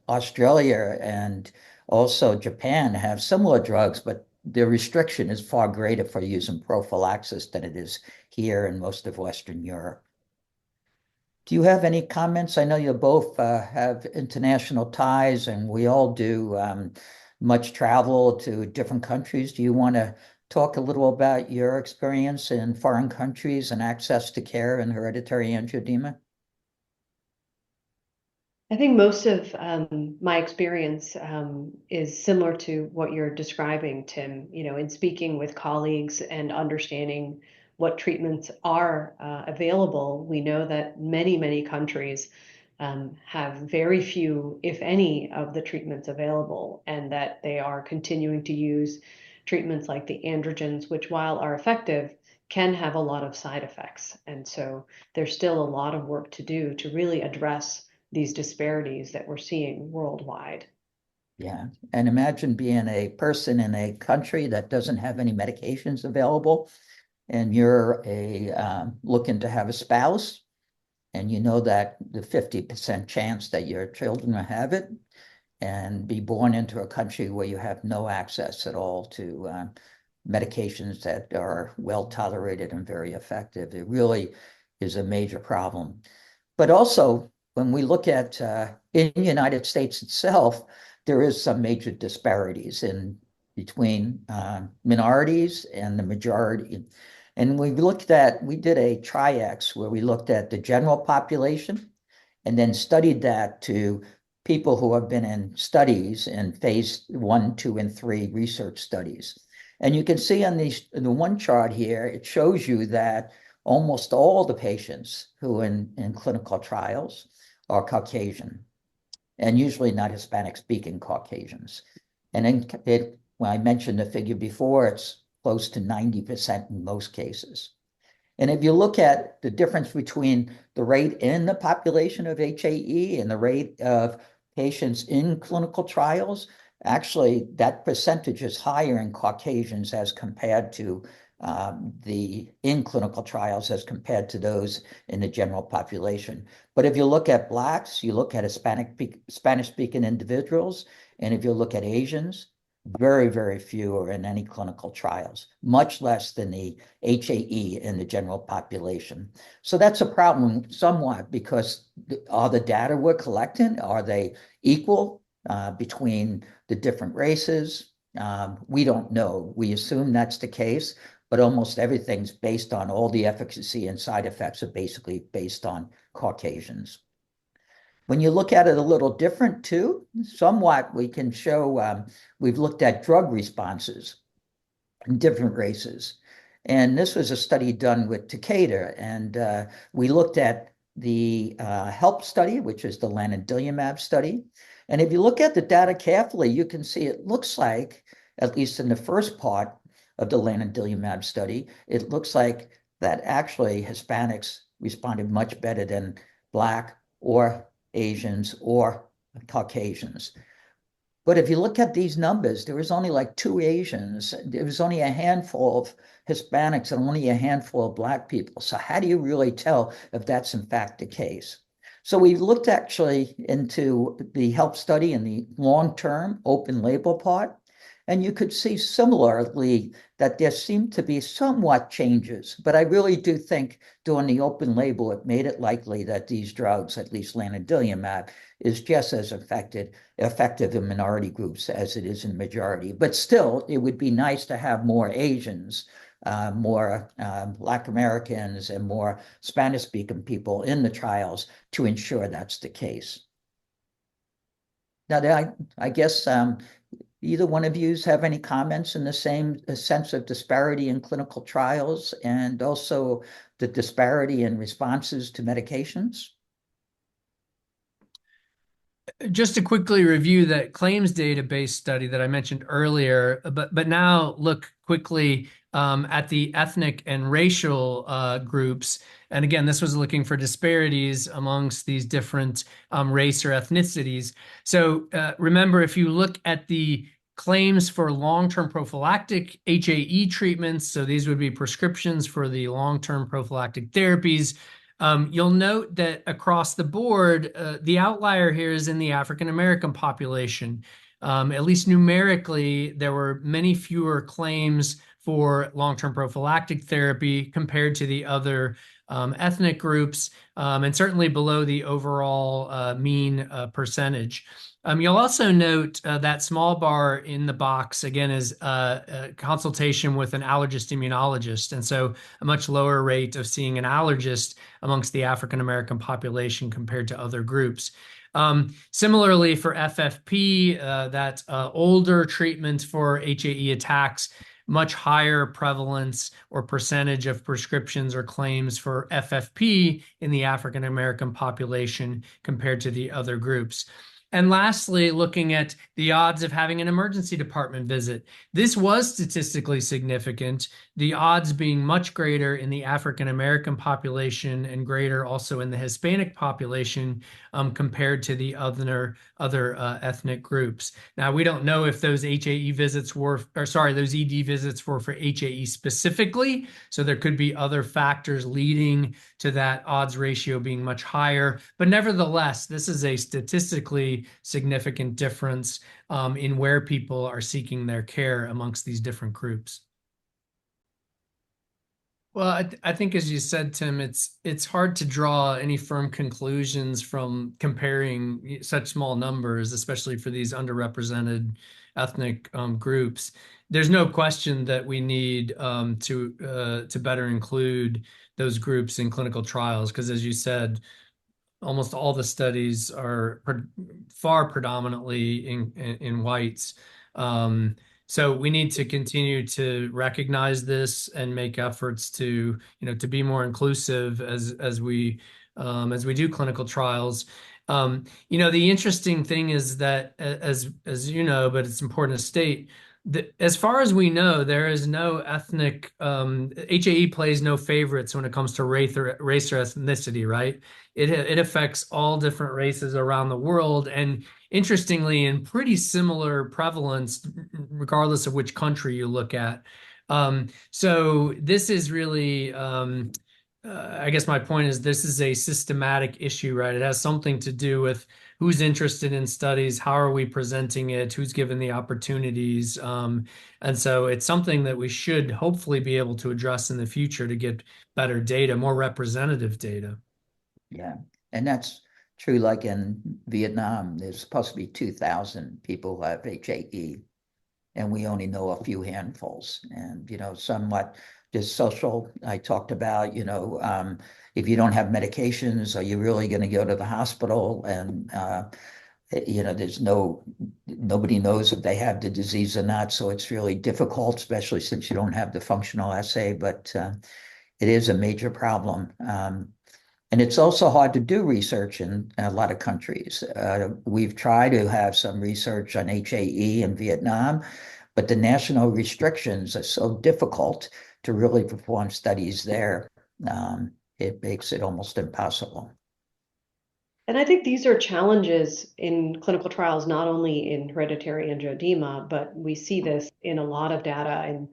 Australia and also Japan have similar drugs, but the restriction is far greater for using prophylaxis than it is here in most of Western Europe. Do you have any comments? I know you both have international ties and we all do much travel to different countries. Do you want to talk a little about your experience in foreign countries and access to care in hereditary angioedema? I think most of my experience is similar to what you're describing, Tim. In speaking with colleagues and understanding what treatments are available, we know that many, many countries have very few, if any, of the treatments available, and that they are continuing to use treatments like the androgens, which, while are effective, can have a lot of side effects. And so there's still a lot of work to do to really address these disparities that we're seeing worldwide. Yeah. And imagine being a person in a country that doesn't have any medications available, and you're looking to have a spouse, and you know that the 50% chance that your children will have it, and be born into a country where you have no access at all to medications that are well tolerated and very effective. It really is a major problem. But also, when we look at in the United States itself, there is some major disparities in between minorities and the majority. And we did a tri-X where we looked at the general population and then studied that to people who have been in studies in phase 1, 2, and 3 research studies. And you can see on the one chart here, it shows you that almost all the patients who in clinical trials are Caucasian, and usually not Hispanic-speaking Caucasians. And when I mentioned the figure before, it's close to 90% in most cases. And if you look at the difference between the rate in the population of HAE and the rate of patients in clinical trials, actually that percentage is higher in Caucasians as compared to in clinical trials as compared to those in the general population. But if you look at Blacks, you look at Spanish-speaking individuals, and if you look at Asians, very, very few are in any clinical trials, much less than the HAE in the general population. So that's a problem somewhat, because are the data we're collecting, are they equal between the different races? We don't know. We assume that's the case, but almost everything's based on all the efficacy and side effects are basically based on Caucasians. When you look at it a little different too, somewhat we can show, we've looked at drug responses in different races. And this was a study done with Takeda. And we looked at the HELP study, which is the lanadelumab study. And if you look at the data carefully, you can see it looks like, at least in the first part of the lanadelumab study, it looks like that actually Hispanics responded much better than Black or Asians or Caucasians. But if you look at these numbers, there was only like 2 Asians. There was only a handful of Hispanics and only a handful of Black people. So how do you really tell if that's in fact the case? So we looked actually into the HELP study in the long-term open label part, and you could see similarly that there seemed to be somewhat changes. But I really do think during the open label, it made it likely that these drugs, at least lanadelumab, is just as effective in minority groups as it is in majority. But still, it would be nice to have more Asians, more Black Americans, and more Spanish-speaking people in the trials to ensure that's the case. Now, I guess either one of you have any comments in the same sense of disparity in clinical trials and also the disparity in responses to medications? Just to quickly review that claims database study that I mentioned earlier, but now look quickly at the ethnic and racial groups. And again, this was looking for disparities amongst these different race or ethnicities. So remember, if you look at the claims for long-term prophylactic HAE treatments, so these would be prescriptions for the long-term prophylactic therapies, you'll note that across the board, the outlier here is in the African American population. At least numerically, there were many fewer claims for long-term prophylactic therapy compared to the other ethnic groups, and certainly below the overall mean percentage. You'll also note that small bar in the box, again, is a consultation with an allergist immunologist. And so a much lower rate of seeing an allergist amongst the African American population compared to other groups. Similarly, for FFP, that older treatment for HAE attacks, much higher prevalence or percentage of prescriptions or claims for FFP in the African American population compared to the other groups. And lastly, looking at the odds of having an emergency department visit. This was statistically significant, the odds being much greater in the African American population and greater also in the Hispanic population compared to the other ethnic groups. Now, we don't know if those HAE visits were, or sorry, those ED visits were for HAE specifically. So there could be other factors leading to that odds ratio being much higher. But nevertheless, this is a statistically significant difference in where people are seeking their care amongst these different groups. Well, I think, as you said, Tim, it's hard to draw any firm conclusions from comparing such small numbers, especially for these underrepresented ethnic groups. There's no question that we need to better include those groups in clinical trials, because, as you said, almost all the studies are far predominantly in whites. So we need to continue to recognize this and make efforts to, to be more inclusive as we do clinical trials. The interesting thing is that, as you know, but it's important to state, as far as we know, there is no ethnic, HAE plays no favorites when it comes to race or ethnicity, right? It affects all different races around the world, and interestingly, in pretty similar prevalence, regardless of which country you look at. So this is really, I guess my point is, this is a systematic issue, right? It has something to do with who's interested in studies, how are we presenting it, who's given the opportunities. And so it's something that we should hopefully be able to address in the future to get better data, more representative data. Yeah, and that's true. Like in Vietnam, there's supposed to be 2,000 people who have HAE, and we only know a few handfuls. And, somewhat just social, I talked about, if you don't have medications, are you really going to go to the hospital? And, there's nobody knows if they have the disease or not. So it's really difficult, especially since you don't have the functional assay, but it is a major problem. And it's also hard to do research in a lot of countries. We've tried to have some research on HAE in Vietnam, but the national restrictions are so difficult to really perform studies there. It makes it almost impossible. And I think these are challenges in clinical trials, not only in hereditary angioedema, but we see this in a lot of data in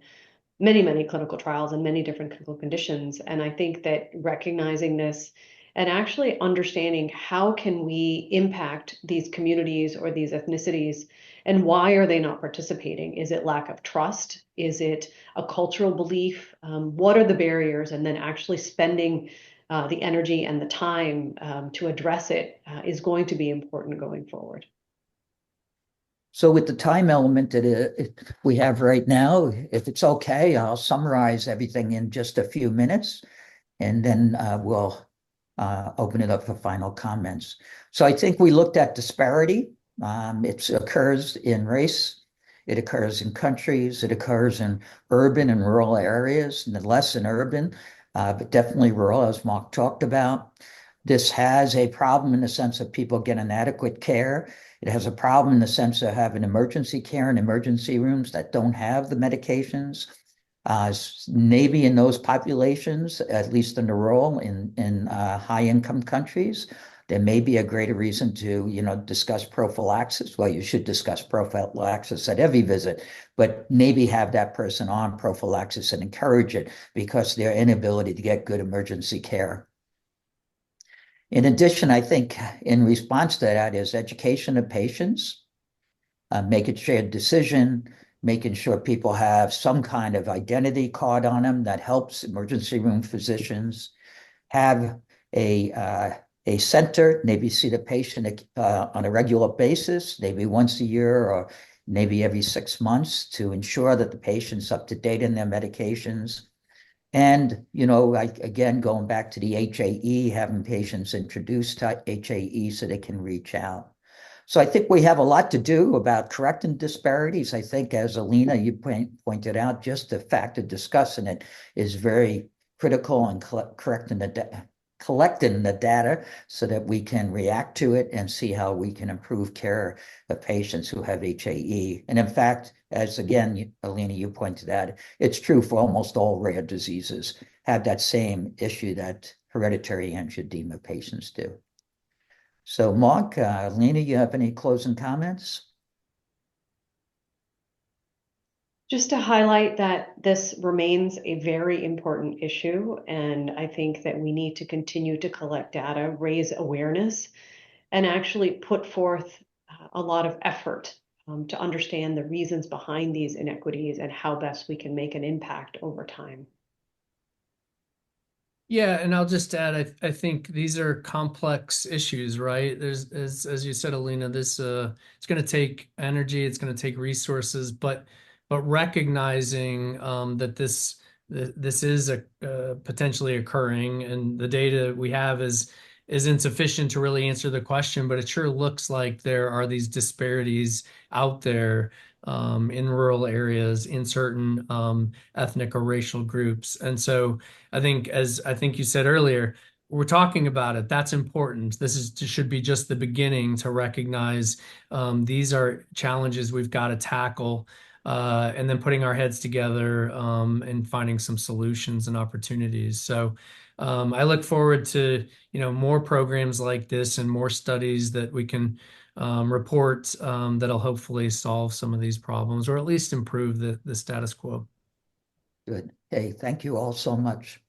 many, many clinical trials and many different clinical conditions. And I think that recognizing this and actually understanding how can we impact these communities or these ethnicities, and why are they not participating? Is it lack of trust? Is it a cultural belief? What are the barriers? And then actually spending the energy and the time to address it is going to be important going forward. So with the time element that we have right now, if it's okay, I'll summarize everything in just a few minutes, and then we'll open it up for final comments. So I think we looked at disparity. It occurs in race, it occurs in countries, it occurs in urban and rural areas, and less in urban, but definitely rural, as Mark talked about. This has a problem in the sense that people get inadequate care. It has a problem in the sense of having emergency care in emergency rooms that don't have the medications. Maybe in those populations, at least in the rural, in high-income countries, there may be a greater reason to, discuss prophylaxis. Well, you should discuss prophylaxis at every visit, but maybe have that person on prophylaxis and encourage it because their inability to get good emergency care. In addition, I think in response to that is education of patients. make it shared decision, making sure people have some kind of identity card on them that helps emergency room physicians have a center, maybe see the patient on a regular basis, maybe once a year or maybe every 6 months to ensure that the patient's up to date in their medications. And, again, going back to the HAE, having patients introduced to HAE so they can reach out. So I think we have a lot to do about correcting disparities. I think, as Alina, you pointed out, just the fact of discussing it is very critical in collecting the data so that we can react to it and see how we can improve care of patients who have HAE. And in fact, as again, Alina, you pointed out, it's true for almost all rare diseases, have that same issue that hereditary angioedema patients do. So Mark, Alina, you have any closing comments? Just to highlight that this remains a very important issue, and I think that we need to continue to collect data, raise awareness, and actually put forth a lot of effort to understand the reasons behind these inequities and how best we can make an impact over time. Yeah, and I'll just add, I think these are complex issues, right? There's, as you said, Alina, this it's going to take energy, it's going to take resources, but recognizing that this is potentially occurring, and the data we have is insufficient to really answer the question, but it sure looks like there are these disparities out there in rural areas, in certain ethnic or racial groups. And so I think, as I think you said earlier, we're talking about it. That's important. Should be just the beginning to recognize these are challenges we've got to tackle, and then putting our heads together and finding some solutions and opportunities. So I look forward to more programs like this and more studies that we can report that'll hopefully solve some of these problems or at least improve the status quo. Good. Hey, thank you all so much.